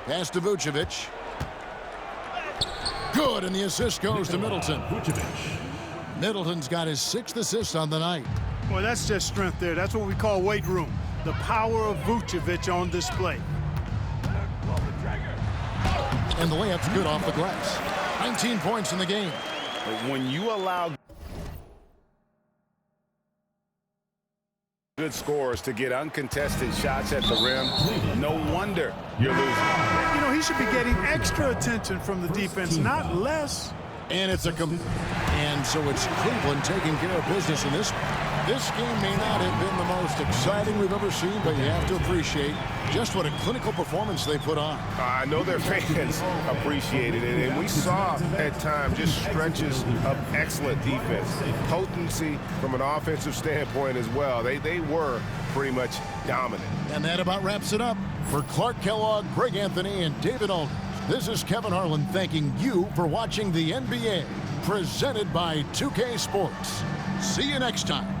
Pass to Vucevic. Good, and the assist goes to Middleton. Middleton's got his 6th assist on the night. Well, that's just strength there. That's what we call weight room. The power of Vucevic on display. And the layup's good off the glass. 19 points in the game. But when you allow good scorers to get uncontested shots at the rim, no wonder you're losing. You know, he should be getting extra attention from the defense, not less. And it's and so it's Cleveland taking care of business in this. This game may not have been the most exciting we've ever seen, but you have to appreciate just what a clinical performance they put on. I know their fans appreciated it, and we saw at times just stretches of excellent defense. Potency from an offensive standpoint as well. They were pretty much dominant. And that about wraps it up. For Clark Kellogg, Greg Anthony, and David Aldridge, this is Kevin Harlan thanking you for watching the NBA, presented by 2K Sports. See you next time.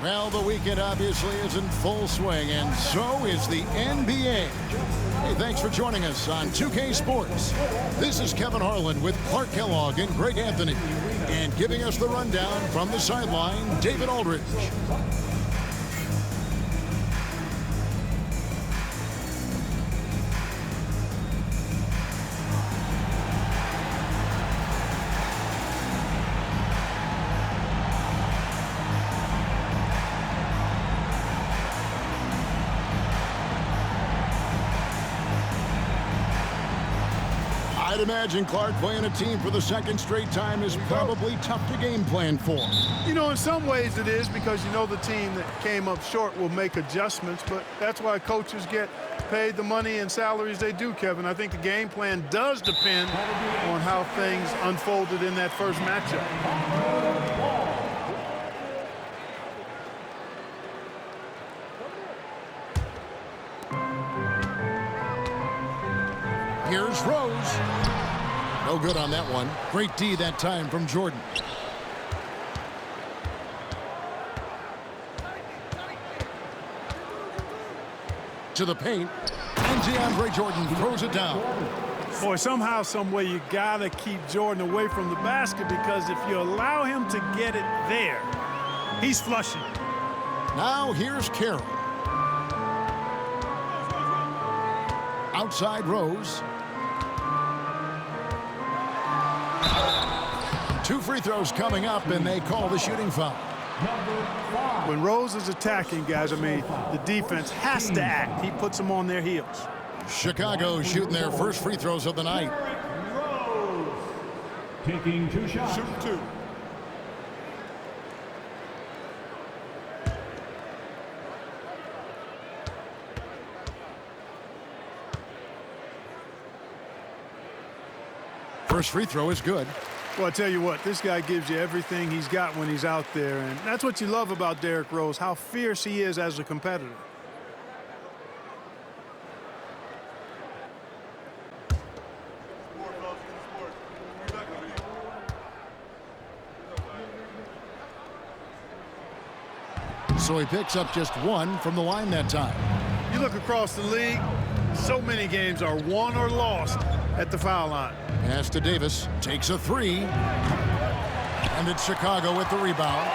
Well, the weekend obviously is in full swing, and so is the NBA. Hey, thanks for joining us on 2K Sports. This is Kevin Harlan with Clark Kellogg and Greg Anthony. And giving us the rundown from the sideline, David Aldridge. I'd imagine, Clark, playing a team for the second straight time is probably tough to game plan for. You know, in some ways it is, because you know the team that came up short will make adjustments, but that's why coaches get paid the money and salaries they do, Kevin. I think the game plan does depend on how things unfolded in that first matchup. Here's Rose. No good on that one. Great D that time from Jordan. To the paint. And DeAndre Jordan throws it down. Boy, somehow, some way, you got to keep Jordan away from the basket, because if you allow him to get it there, he's flushing. Now here's Carroll. Outside Rose. 2 free throws coming up, and they call the shooting foul. When Rose is attacking, guys, I mean, the defense has to act. He puts them on their heels. Chicago shooting their first free throws of the night. Rose taking 2 shots. Shoot 2. First free throw is good. Well, I tell you what, this guy gives you everything he's got when he's out there, and that's what you love about Derrick Rose, how fierce he is as a competitor. So he picks up just 1 from the line that time. You look across the league, so many games are won or lost at the foul line. Pass to Davis, takes a 3. And it's Chicago with the rebound.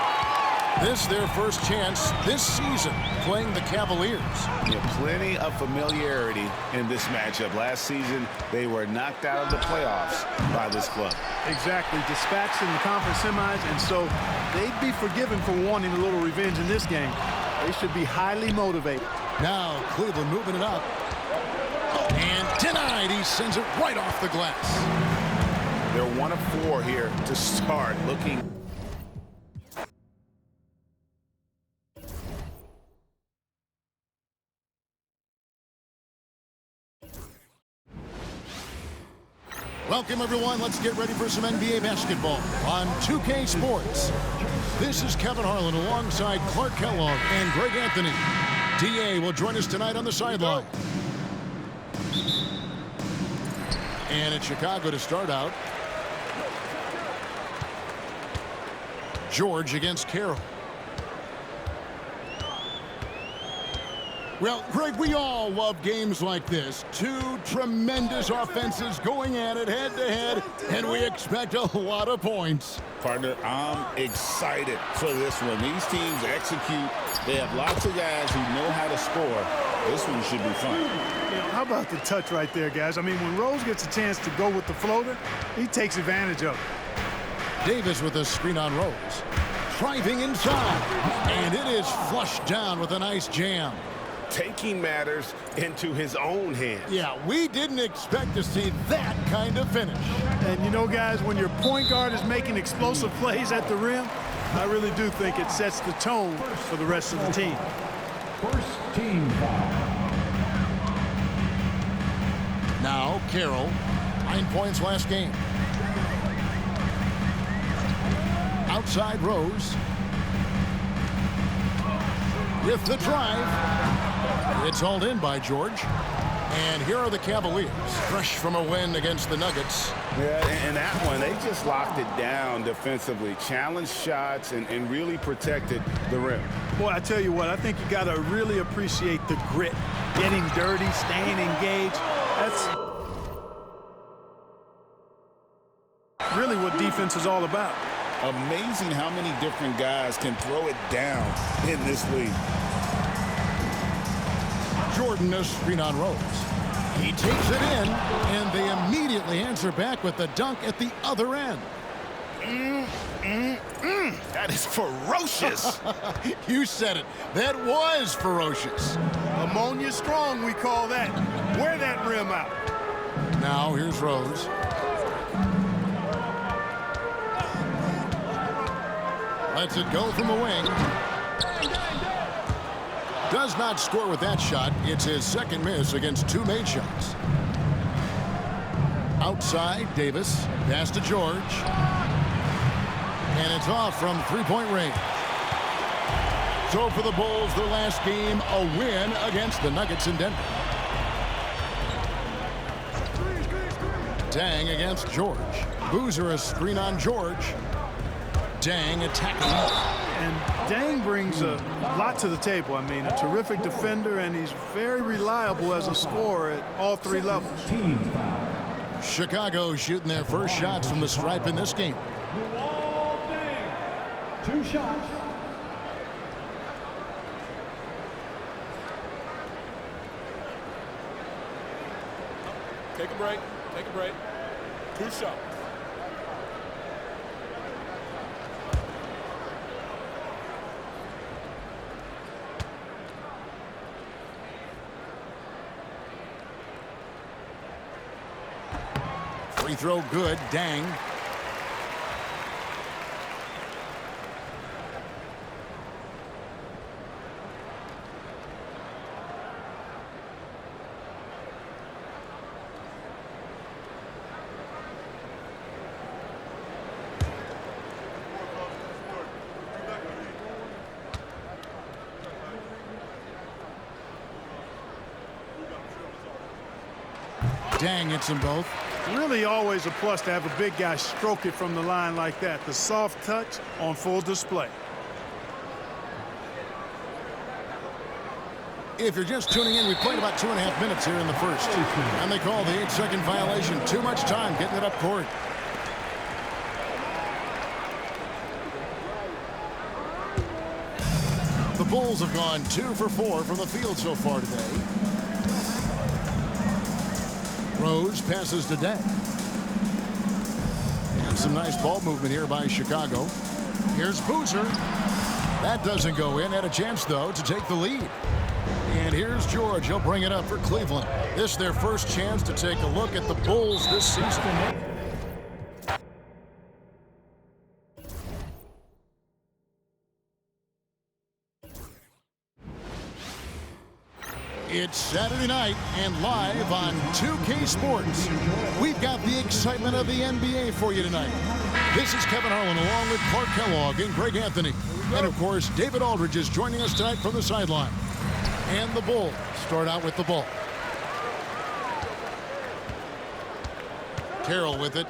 This their first chance this season playing the Cavaliers. Yeah, plenty of familiarity in this matchup. Last season, they were knocked out of the playoffs by this club. Exactly, dispatched in the conference semis, and so they'd be forgiven for wanting a little revenge in this game. They should be highly motivated. Now Cleveland moving it up. And denied. He sends it right off the glass. They're 1 of 4 here to start, looking. Welcome, everyone. Let's get ready for some NBA basketball on 2K Sports. This is Kevin Harlan alongside Clark Kellogg and Greg Anthony. DA will join us tonight on the sideline. And it's Chicago to start out. George against Carroll. Well, Greg, we all love games like this. 2 tremendous offenses going at it head-to-head, and we expect a lot of points. Partner, I'm excited for this one. These teams execute. They have lots of guys who know how to score. This one should be fun. You know, how about the touch right there, guys? I mean, when Rose gets a chance to go with the floater, he takes advantage of it. Davis with a screen on Rose. Driving inside, and it is flushed down with a nice jam. Taking matters into his own hands. Yeah, we didn't expect to see that kind of finish. And you know, guys, when your point guard is making explosive plays at the rim, I really do think it sets the tone for the rest of the team. First team foul. Now, Carroll, 9 points last game. Outside Rose. With the drive. It's hauled in by George. And here are the Cavaliers, fresh from a win against the Nuggets. Yeah, and that one, they just locked it down defensively, challenged shots, and really protected the rim. Boy, I tell you what, I think you got to really appreciate the grit, getting dirty, staying engaged. That's really what defense is all about. Amazing how many different guys can throw it down in this league. Jordan, a screen on Rose. He takes it in, and they immediately answer back with the dunk at the other end. That is ferocious. You said it. That was ferocious. Ammonia strong, we call that. Wear that rim out. Now here's Rose. Lets it go from the wing. Does not score with that shot. It's his second miss against two made shots. Outside, Davis. Pass to George. And it's off from three-point range. So for the Bulls, their last game, a win against the Nuggets in Denver. Dang against George. Boozer a screen on George. Dang attacking. And Dang brings a lot to the table. I mean, a terrific defender, and he's very reliable as a scorer at all three levels. Chicago shooting their first shots from the stripe in this game. Two shots. Take a break. Take a break. Two shots. Free throw good. Dang. Dang hits them both. Really always a plus to have a big guy stroke it from the line like that. The soft touch on full display. If you're just tuning in, we played about 2.5 minutes here in the first. And they call the 8-second violation. Too much time getting it up court. The Bulls have gone 2 for 4 from the field so far today. Rose passes to Dang. And some nice ball movement here by Chicago. Here's Boozer. That doesn't go in. Had a chance, though, to take the lead. And here's George. He'll bring it up for Cleveland. This is their first chance to take a look at the Bulls this season. It's Saturday night and live on 2K Sports. We've got the excitement of the NBA for you tonight. This is Kevin Harlan along with Clark Kellogg and Greg Anthony. And of course, David Aldridge is joining us tonight from the sideline. And the Bulls start out with the ball. Carroll with it.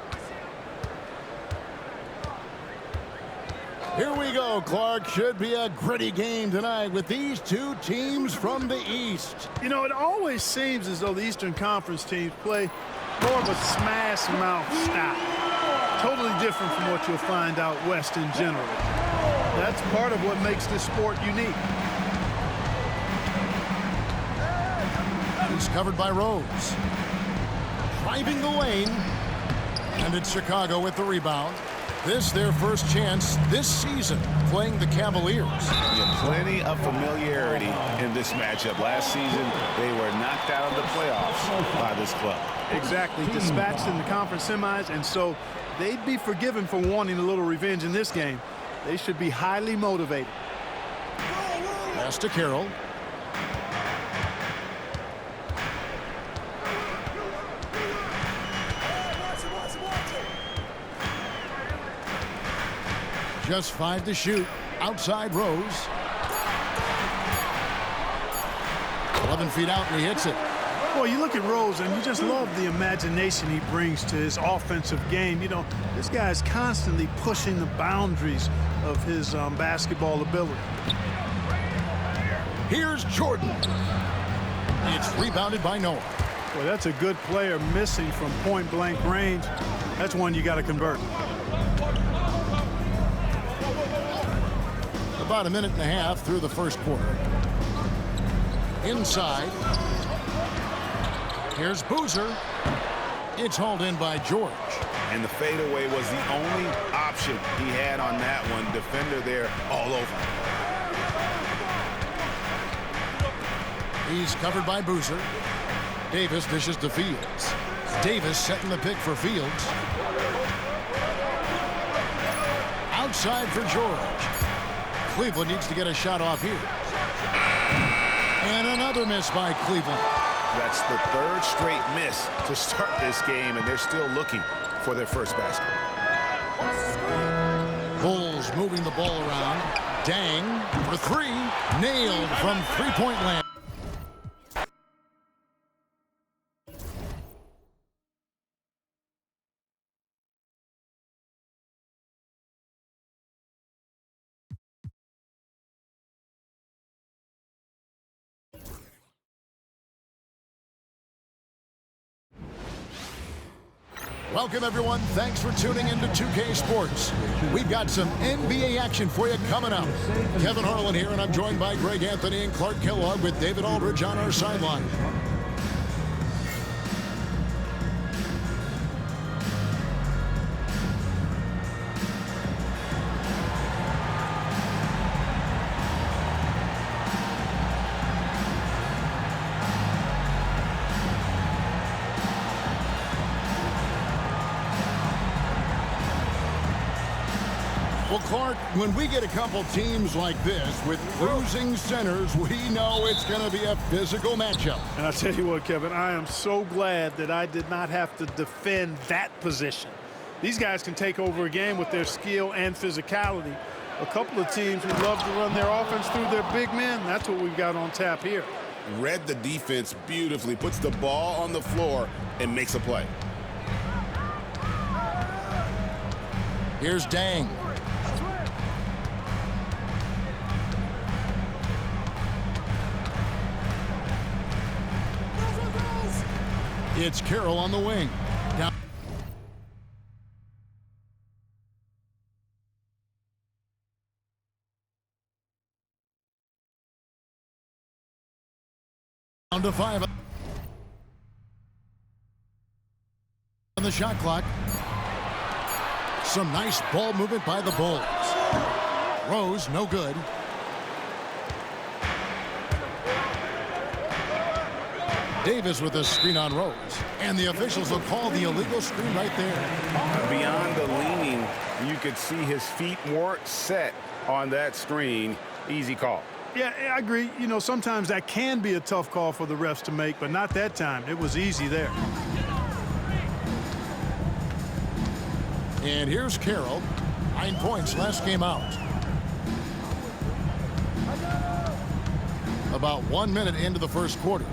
Here we go, Clark. Should be a gritty game tonight with these two teams from the East. You know, it always seems as though the Eastern Conference teams play more of a smash mouth style. Totally different from what you'll find out West in general. That's part of what makes this sport unique. He's covered by Rose. Driving the lane. And it's Chicago with the rebound. This their first chance this season playing the Cavaliers. Yeah, plenty of familiarity in this matchup. Last season, they were knocked out of the playoffs by this club. Exactly. Dispatched in the conference semis, and so they'd be forgiven for wanting a little revenge in this game. They should be highly motivated. Pass to Carroll. Just 5 to shoot. Outside Rose. 11 feet out and he hits it. Well, you look at Rose, and you just love the imagination he brings to his offensive game. You know, this guy is constantly pushing the boundaries of his basketball ability. Here's Jordan. It's rebounded by Noah. Well, that's a good player missing from point-blank range. That's one you got to convert. About a minute and a half through the first quarter. Inside. Here's Boozer. It's hauled in by George. And the fadeaway was the only option he had on that one. Defender there all over. He's covered by Boozer. Davis dishes to Fields. Davis setting the pick for Fields. Outside for George. Cleveland needs to get a shot off here. And another miss by Cleveland. That's the third straight miss to start this game, and they're still looking for their first basket. Bulls moving the ball around. Dang for three. Nailed from three-point land. Welcome, everyone. Thanks for tuning into 2K Sports. We've got some NBA action for you coming up. Kevin Harlan here, and I'm joined by Greg Anthony and Clark Kellogg with David Aldridge on our sideline. Well, Clark, when we get a couple teams like this with cruising centers, we know it's going to be a physical matchup. And I tell you what, Kevin, I am so glad that I did not have to defend that position. These guys can take over a game with their skill and physicality. A couple of teams would love to run their offense through their big men. That's what we've got on tap here. Read the defense beautifully, puts the ball on the floor and makes a play. Here's Dang. It's Carroll on the wing. Down to 5 on the shot clock. Some nice ball movement by the Bulls. Rose, no good. Davis with a screen on Rose. And the officials will call the illegal screen right there. Beyond the leaning, you could see his feet weren't set on that screen. Easy call. Yeah, I agree. You know, sometimes that can be a tough call for the refs to make, but not that time. It was easy there. And here's Carroll. 9 points last game out. About 1 minute into the first quarter.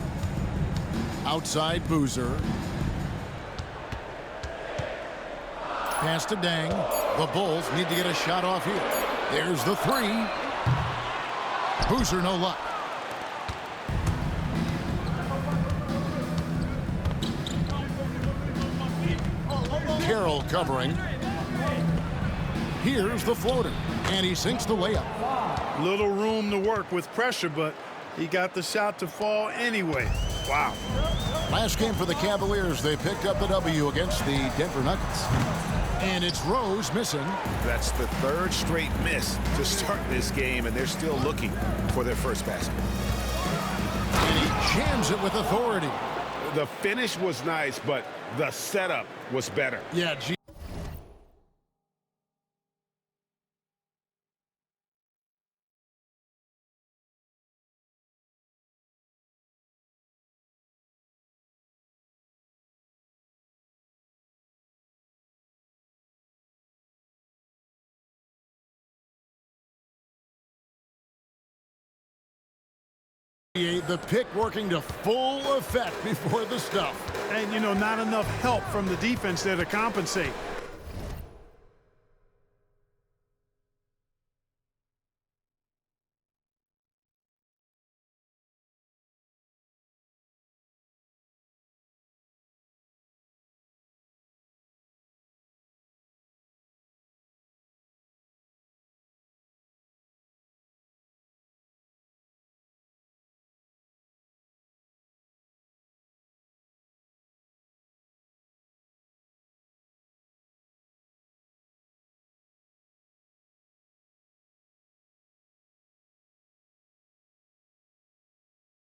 Outside Boozer. Pass to Dang. The Bulls need to get a shot off here. There's the three. Boozer, no luck. Carroll covering. Here's the floater. And he sinks the layup. Little room to work with pressure, but he got the shot to fall anyway. Wow. Last game for the Cavaliers, they picked up the W against the Denver Nuggets. And it's Rose missing. That's the third straight miss to start this game, and they're still looking for their first basket. And he jams it with authority. The finish was nice, but the setup was better. Yeah, The pick working to full effect before the stuff. And, you know, not enough help from the defense there to compensate.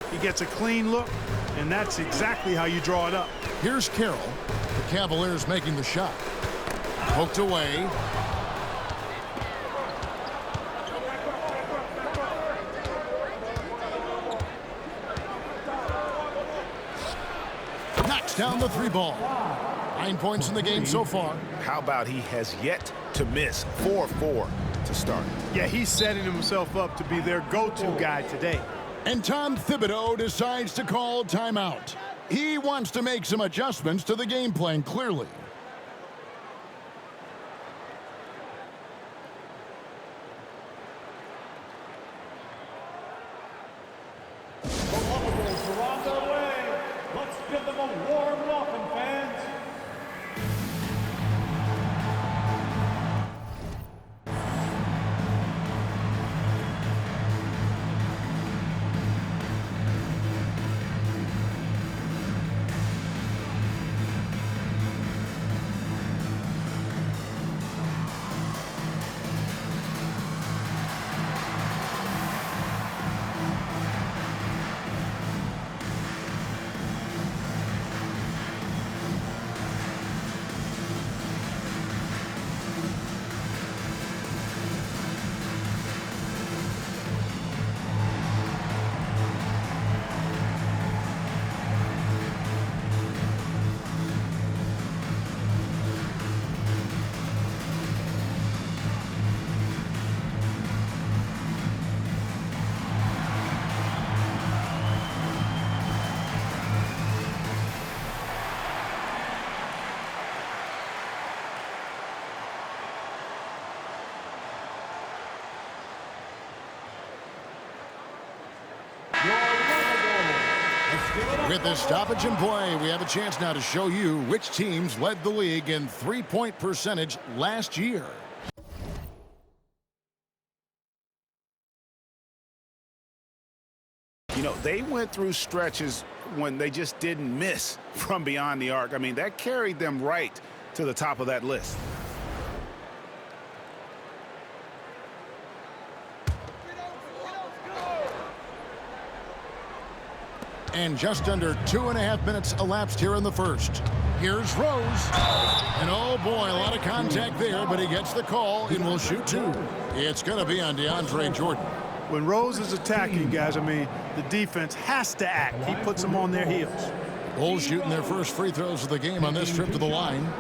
He gets a clean look, and that's exactly how you draw it up. Here's Carroll. The Cavaliers making the shot. Poked away. Knocks down the three ball. 9 points in the game so far. How about he has yet to miss 4-4 to start? Yeah, he's setting himself up to be their go-to guy today. And Tom Thibodeau decides to call timeout. He wants to make some adjustments to the game plan, clearly. The Lavables are on their way. Let's give them a warm welcome, fans. With this stoppage in play, we have a chance now to show you which teams led the league in three-point percentage last year. You know, they went through stretches when they just didn't miss from beyond the arc. I mean, that carried them right to the top of that list. And just under 2.5 minutes elapsed here in the first. Here's Rose. And oh boy, a lot of contact there, but he gets the call and will shoot two. It's going to be on DeAndre Jordan. When Rose is attacking, guys, I mean, the defense has to act. He puts them on their heels. Bulls shooting their first free throws of the game on this trip to the line.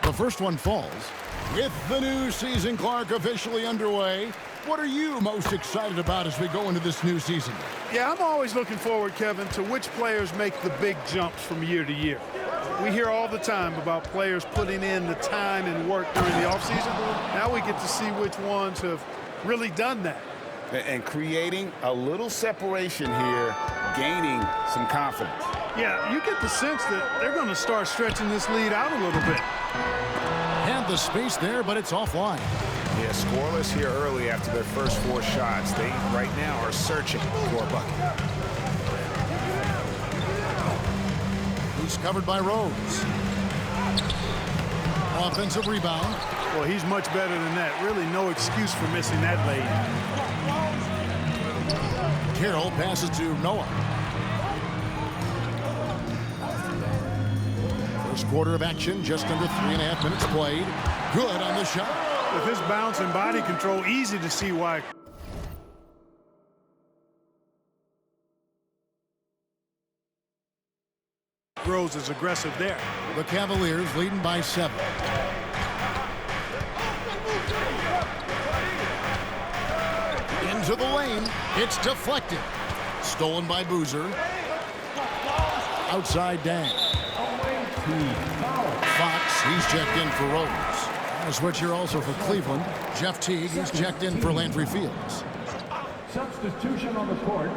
The first one falls. With the new season, Clark, officially underway, what are you most excited about as we go into this new season? Yeah, I'm always looking forward, Kevin, to which players make the big jumps from year to year. We hear all the time about players putting in the time and work during the offseason. Now we get to see which ones have really done that. And creating a little separation here, gaining some confidence. Yeah, you get the sense that they're going to start stretching this lead out a little bit. Had the space there, but it's offline. Yeah, scoreless here early after their first 4 shots. They right now are searching for a bucket. He's covered by Rose. Offensive rebound. Well, he's much better than that. Really no excuse for missing that lane. Carroll passes to Noah. First quarter of action, just under 3.5 minutes played. Good on the shot. With his bounce and body control, easy to see why Rose is aggressive there. The Cavaliers leading by 7. Into the lane. It's deflected. Stolen by Boozer. Outside Dang. Fox, he's checked in for Rose. A switch here also for Cleveland. Jeff Teague, he's checked in for Landry Fields. Substitution on the court.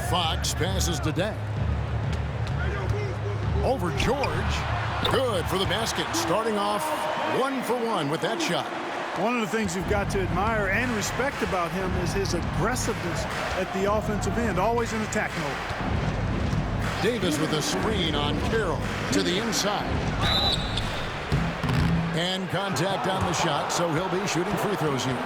Fox passes to Dang. Over George. Good for the basket. Starting off 1 for 1 with that shot. One of the things you've got to admire and respect about him is his aggressiveness at the offensive end, always in attack mode. Davis with a screen on Carroll to the inside. And contact on the shot, so he'll be shooting free throws here.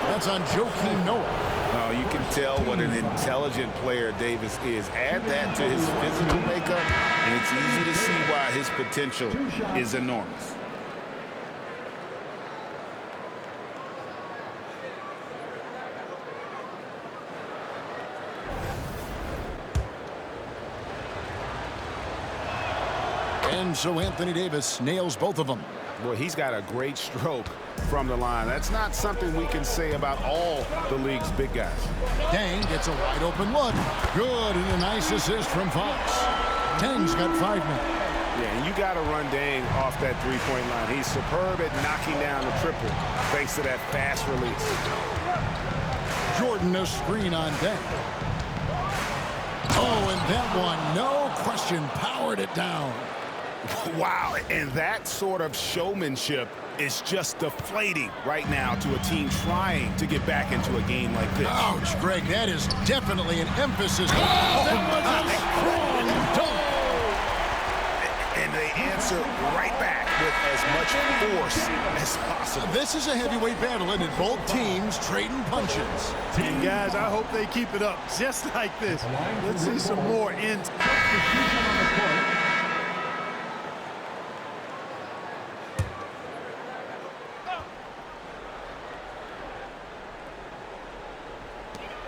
That's on Joakim Noah. Oh, you can tell what an intelligent player Davis is. Add that to his physical makeup, and it's easy to see why his potential is enormous. And so Anthony Davis nails both of them. Well, he's got a great stroke from the line. That's not something we can say about all the league's big guys. Dang gets a wide open look. Good, and a nice assist from Fox. Dang's got 5 men. Yeah, and you got to run Dang off that three-point line. He's superb at knocking down the triple thanks to that fast release. Jordan a screen on Dang. Oh, and that one, no question, powered it down. Wow, and that sort of showmanship is just deflating right now to a team trying to get back into a game like this. Ouch, Greg, that is definitely an emphasis. Oh, that was a strong dunk. And they answer right back with as much force as possible. This is a heavyweight battle, and both teams trading punches. And guys, I hope they keep it up just like this. Let's see some more in. Substitution on the court.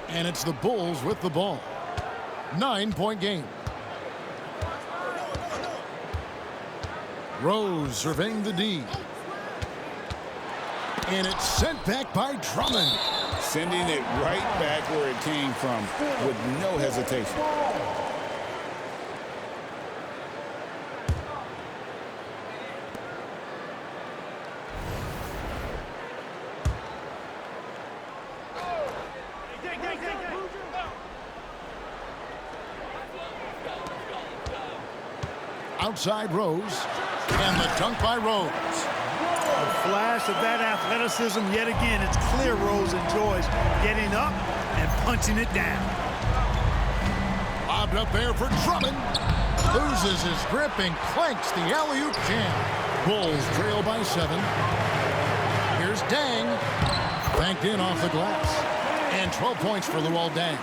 And it's the Bulls with the ball. 9-point game. Rose surveying the D. And it's sent back by Drummond. Sending it right back where it came from with no hesitation. Outside Rose. And the dunk by Rose. A flash of that athleticism yet again. It's clear Rose enjoys getting up and punching it down. Lobbed up there for Drummond. Loses his grip and clanks the alley-oop jam. Bulls trail by 7. Here's Dang. Banked in off the glass. And 12 points for Luol Deng.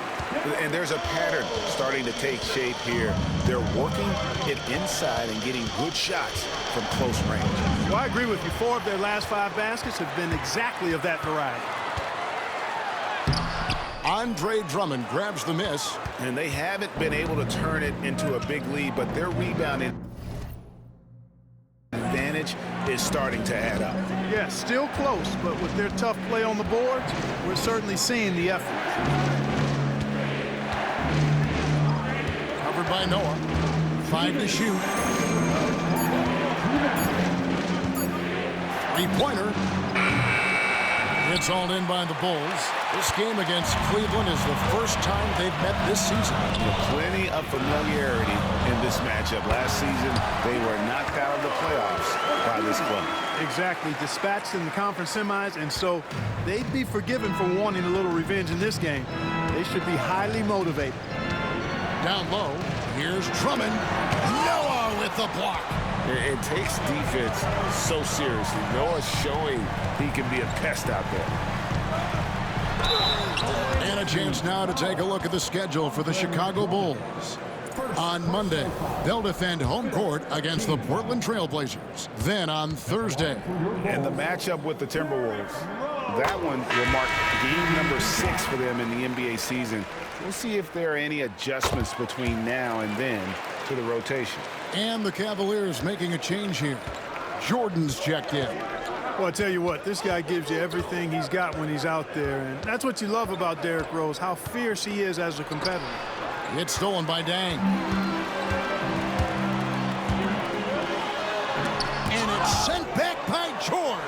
And there's a pattern starting to take shape here. They're working it inside and getting good shots from close range. Well, I agree with you. 4 of their last 5 baskets have been exactly of that variety. Andre Drummond grabs the miss. And they haven't been able to turn it into a big lead, but their rebounding advantage is starting to add up. Yeah, still close, but with their tough play on the boards, we're certainly seeing the effort. Covered by Noah. 5 to shoot. 3-pointer. It's all in by the Bulls. This game against Cleveland is the first time they've met this season. Plenty of familiarity in this matchup. Last season, they were knocked out of the playoffs by this club. Exactly. Dispatched in the conference semis, and so they'd be forgiven for wanting a little revenge in this game. They should be highly motivated. Down low, here's Drummond. Noah with the block. It takes defense so seriously. Noah's showing he can be a pest out there. And a chance now to take a look at the schedule for the Chicago Bulls. On Monday, they'll defend home court against the Portland Trail Blazers. Then on Thursday. And the matchup with the Timberwolves, that one will mark game number 6 for them in the NBA season. We'll see if there are any adjustments between now and then to the rotation. And the Cavaliers making a change here. Jordan's checked in. Well, I tell you what, this guy gives you everything he's got when he's out there. And that's what you love about Derrick Rose, how fierce he is as a competitor. It's stolen by Dang. And it's sent back by George.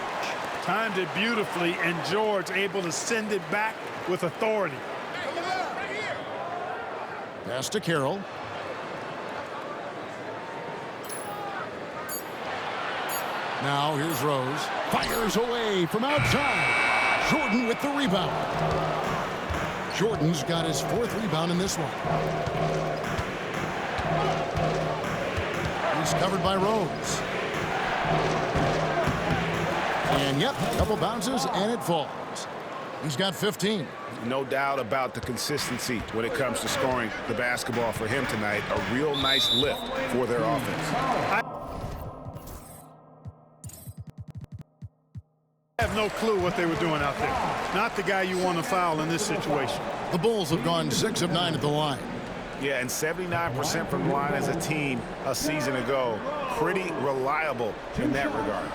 Timed it beautifully, and George able to send it back with authority. Pass to Carroll. Now here's Rose. Fires away from outside. Jordan with the rebound. Jordan's got his 4th rebound in this one. He's covered by Rose. And yep, a couple bounces and it falls. He's got 15. No doubt about the consistency when it comes to scoring the basketball for him tonight. A real nice lift for their offense. I have no clue what they were doing out there. Not the guy you want to foul in this situation. The Bulls have gone 6 of 9 at the line. Yeah, and 79% from the line as a team a season ago. Pretty reliable in that regard.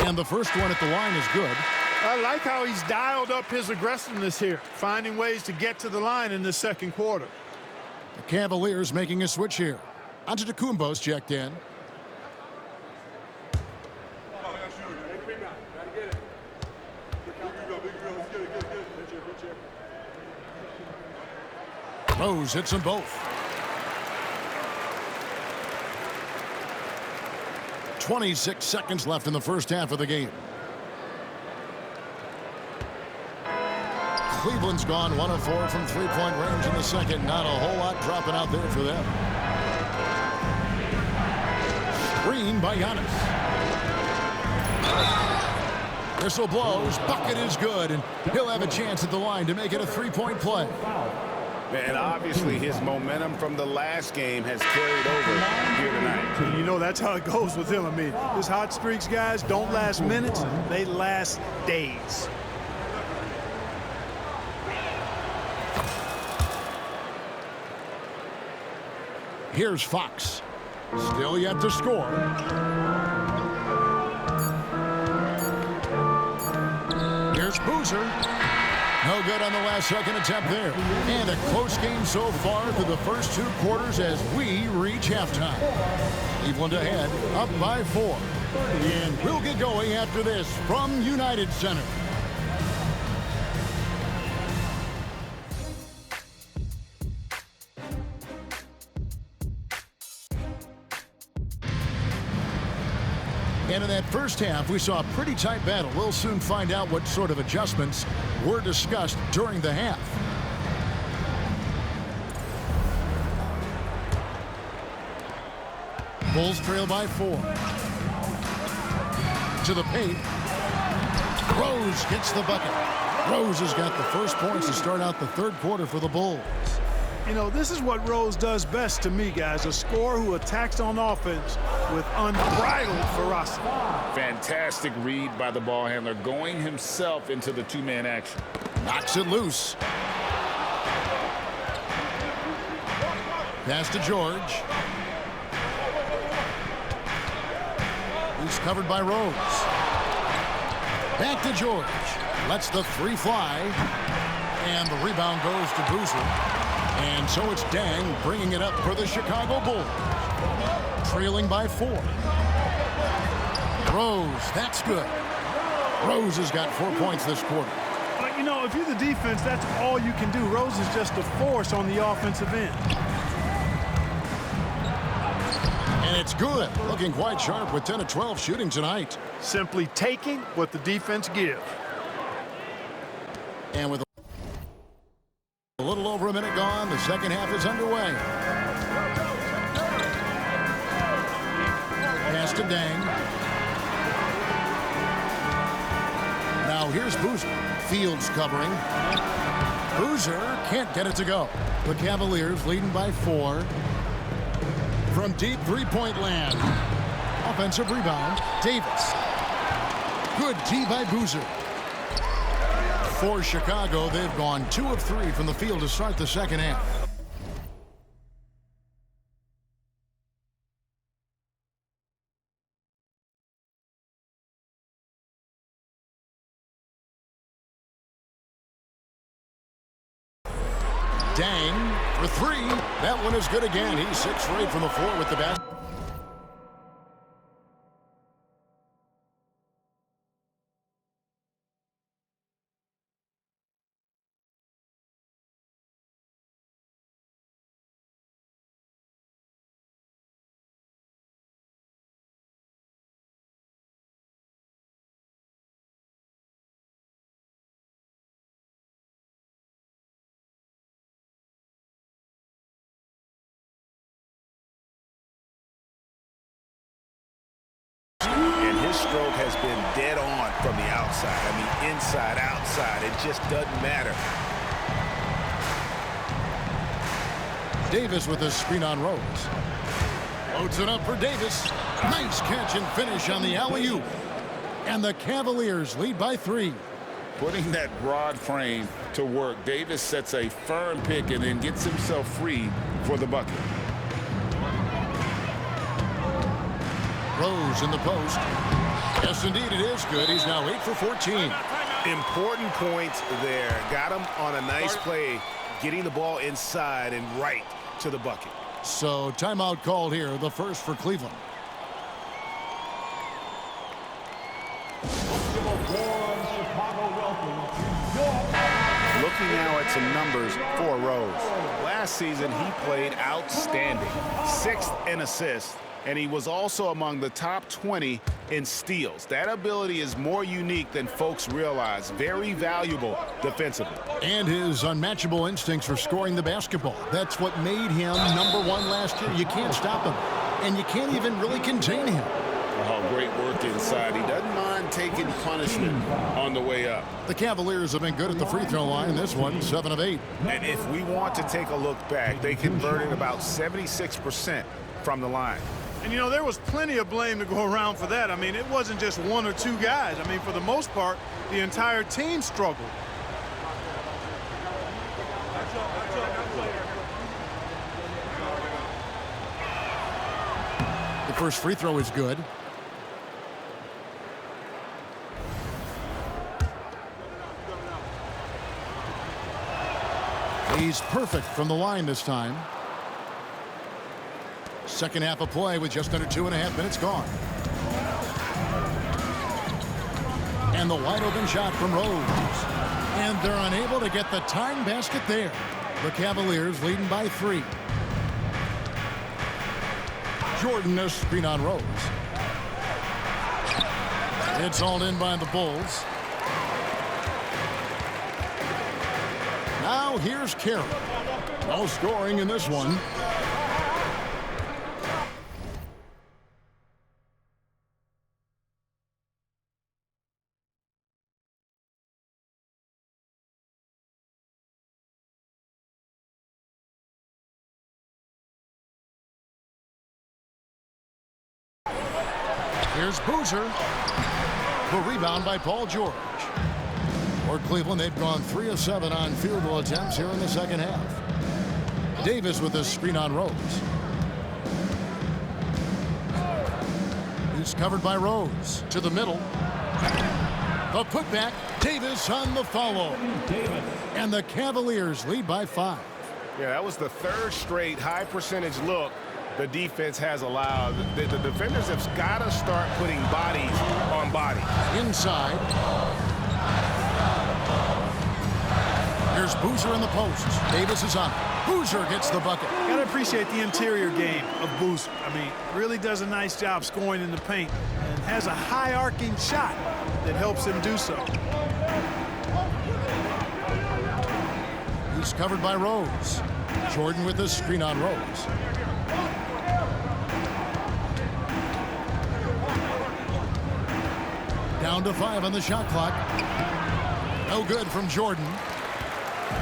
And the first one at the line is good. I like how he's dialed up his aggressiveness here, finding ways to get to the line in the second quarter. The Cavaliers making a switch here. Antetokounmpo's checked in. Rose hits them both. 26 seconds left in the first half of the game. Cleveland's gone 1 of 4 from three-point range in the second. Not a whole lot dropping out there for them. Screen by Giannis. Whistle blows. Bucket is good, and he'll have a chance at the line to make it a three-point play. And obviously his momentum from the last game has carried over here tonight. You know, that's how it goes with him. I mean, his hot streaks, guys, don't last minutes. They last days. Here's Fox. Still yet to score. Here's Boozer. No good on the last second attempt there. And a close game so far through the first 2 quarters as we reach halftime. Cleveland ahead, up by 4. And we'll get going after this from United Center. And in that first half, we saw a pretty tight battle. We'll soon find out what sort of adjustments were discussed during the half. Bulls trail by 4. To the paint. Rose gets the bucket. Rose has got the first points to start out the third quarter for the Bulls. You know, this is what Rose does best to me, guys. A scorer who attacks on offense with unbridled ferocity. Fantastic read by the ball handler, going himself into the two-man action. Knocks it loose. Pass to George. He's covered by Rose. Back to George. Lets the 3 fly. And the rebound goes to Boozer. And so it's Dang bringing it up for the Chicago Bulls. Trailing by 4. Rose, that's good. Rose has got 4 points this quarter. But, you know, if you're the defense, that's all you can do. Rose is just a force on the offensive end. And it's good. Looking quite sharp with 10 of 12 shooting tonight. Simply taking what the defense gives. And with a little over a minute gone, the second half is underway. pass to Dang. Now here's Boozer. Fields covering. Boozer can't get it to go. The Cavaliers leading by 4. From deep three-point land. Offensive rebound. Davis. Good D by Boozer. For Chicago, they've gone 2 of 3 from the field to start the second half. Dang for 3. That one is good again. He's 6 for 8 from the floor with the basket. His stroke has been dead on from the outside. I mean, inside, outside. It just doesn't matter. Davis with a screen on Rose. Loads it up for Davis. Nice catch and finish on the alley-oop. And the Cavaliers lead by 3. Putting that broad frame to work, Davis sets a firm pick and then gets himself free for the bucket. Rose in the post. Yes, indeed, it is good. He's now 8 for 14. Important points there. Got him on a nice play, getting the ball inside and right to the bucket. So timeout called here, the first for Cleveland. Looking now at some numbers for Rose. Last season, he played outstanding. 6th in assists, and he was also among the top 20 in steals. That ability is more unique than folks realize. Very valuable defensively. And his unmatchable instincts for scoring the basketball. That's what made him #1 last year. You can't stop him, and you can't even really contain him. Oh, great work inside. He doesn't mind taking punishment on the way up. The Cavaliers have been good at the free throw line. This one, 7 of 8. And if we want to take a look back, they converted about 76% from the line. And, you know, there was plenty of blame to go around for that. I mean, it wasn't just 1 or 2 guys. I mean, for the most part, the entire team struggled. The first free throw is good. He's perfect from the line this time. Second half of play with just under 2.5 minutes gone. And the wide open shot from Rose. And they're unable to get the tying basket there. The Cavaliers leading by 3. Jordan a screen on Rose. It's hauled in by the Bulls. Now here's Carey. No scoring in this one. Here's Boozer. The rebound by Paul George. For Cleveland, they've gone 3 of 7 on field goal attempts here in the second half. Davis with a screen on Rose. He's covered by Rose. To the middle. The putback. Davis on the follow. And the Cavaliers lead by 5. Yeah, that was the 3rd straight high percentage look the defense has allowed. The defenders have got to start putting bodies on bodies. Inside. Here's Boozer in the post. Davis is on. Boozer gets the bucket. Got to appreciate the interior game of Boozer. I mean, really does a nice job scoring in the paint and has a high arcing shot that helps him do so. He's covered by Rose. Jordan with the screen on Rose. Down to 5 on the shot clock. No good from Jordan.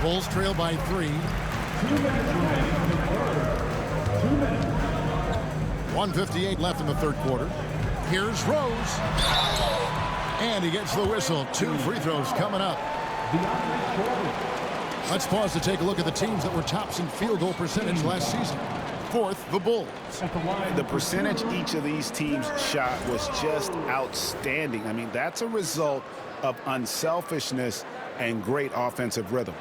Bulls trail by 3. 1:58 left in the third quarter. Here's Rose. And he gets the whistle. 2 free throws coming up. Let's pause to take a look at the teams that were tops in field goal percentage last season. Fourth, the Bulls. The percentage each of these teams shot was just outstanding. I mean, that's a result of unselfishness and great offensive rhythm.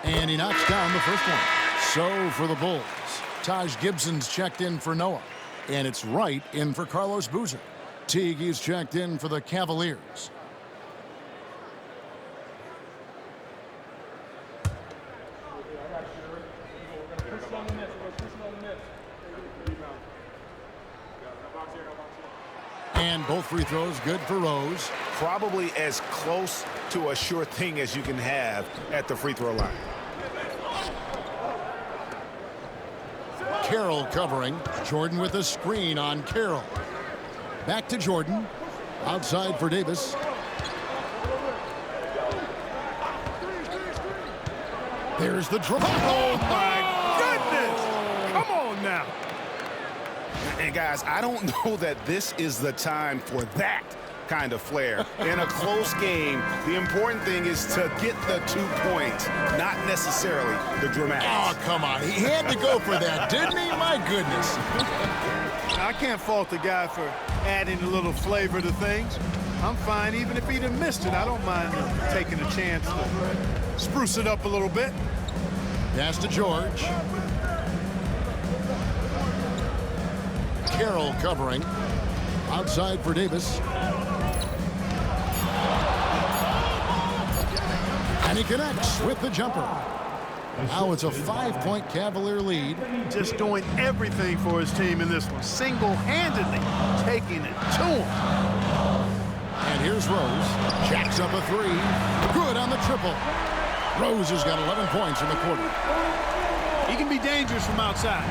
And he knocks down the first one. So for the Bulls, Taj Gibson's checked in for Noah. And it's Wright in for Carlos Boozer. Teague's checked in for the Cavaliers. And both free throws good for Rose. Probably as close to a sure thing as you can have at the free throw line. Carroll covering. Jordan with a screen on Carroll. Back to Jordan. Outside for Davis. There's the drop. Oh, my goodness. Come on now. And, guys, I don't know that this is the time for that kind of flair. In a close game, the important thing is to get the 2 points, not necessarily the dramatics. Oh, come on. He had to go for that, didn't he? My goodness. I can't fault the guy for adding a little flavor to things. I'm fine even if he'd have missed it. I don't mind taking a chance to spruce it up a little bit. Pass to George. Carroll covering. Outside for Davis. And he connects with the jumper. Now it's a 5-point Cavalier lead. Just doing everything for his team in this one. Single-handedly taking it to him. And here's Rose. Jacks up a 3. Good on the triple. Rose has got 11 points in the quarter. He can be dangerous from outside.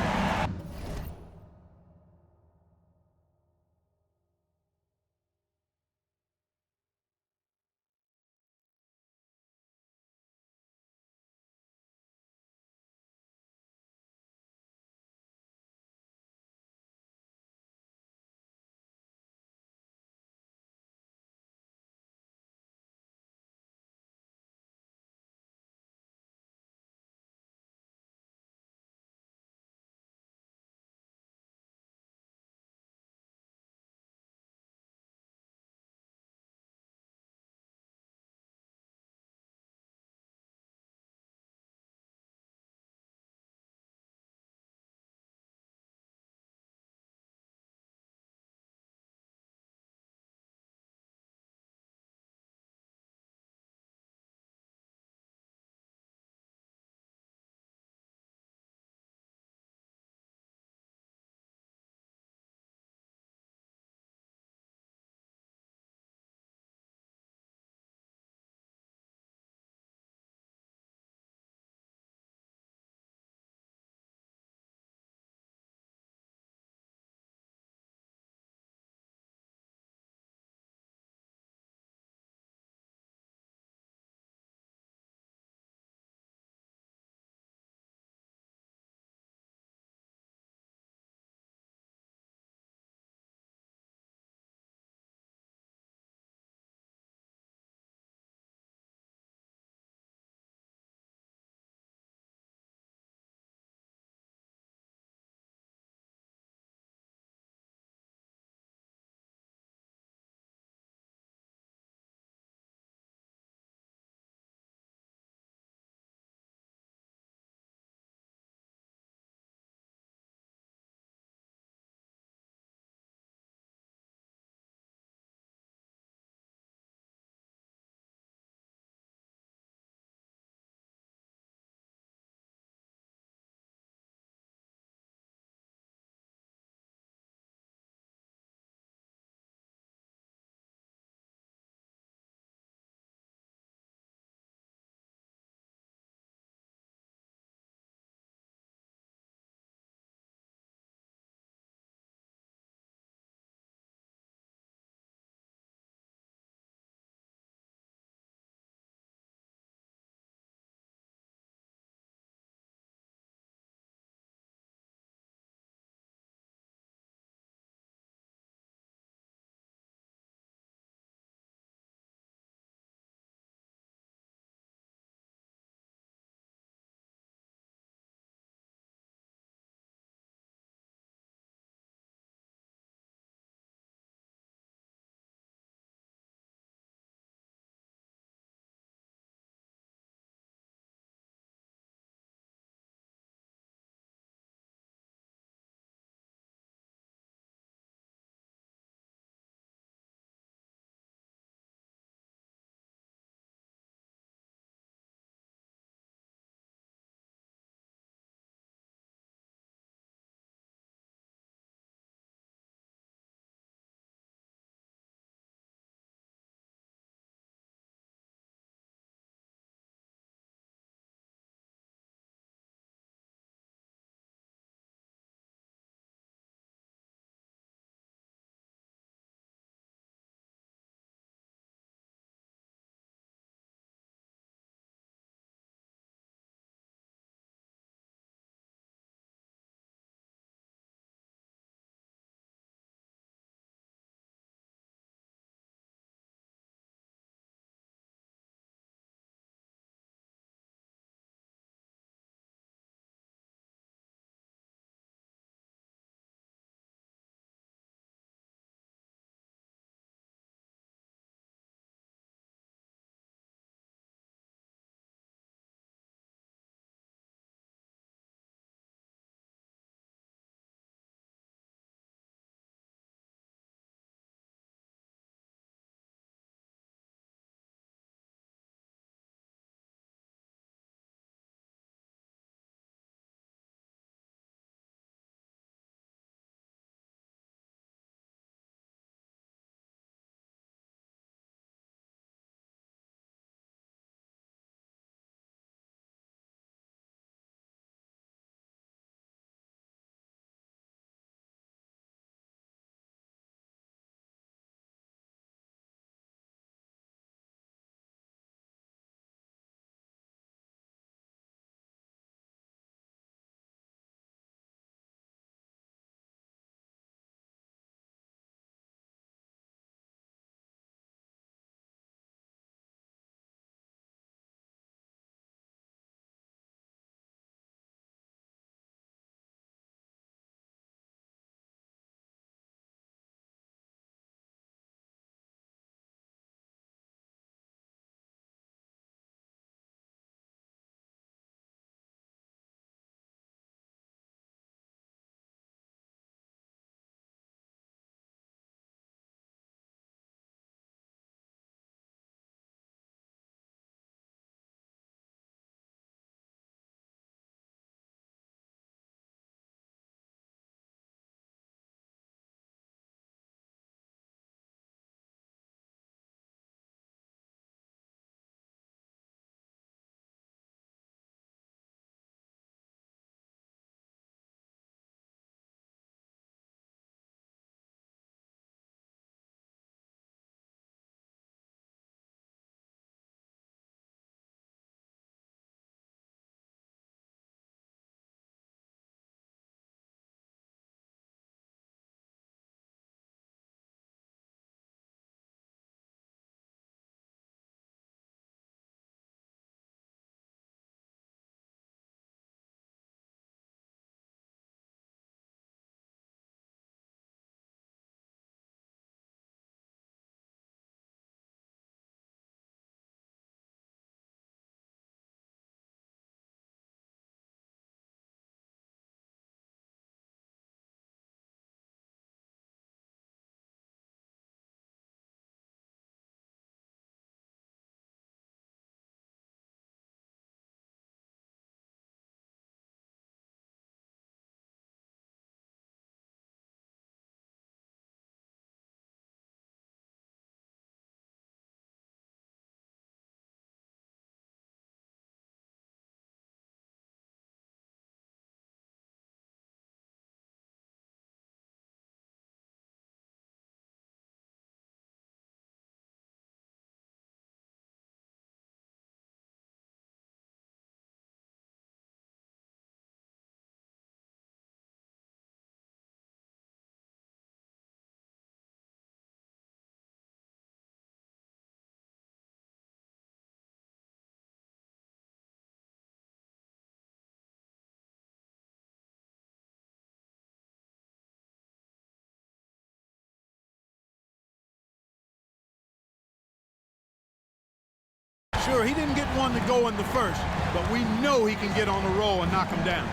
Sure, he didn't get one to go in the first, but we know he can get on a roll and knock him down.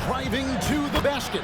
Driving to the basket.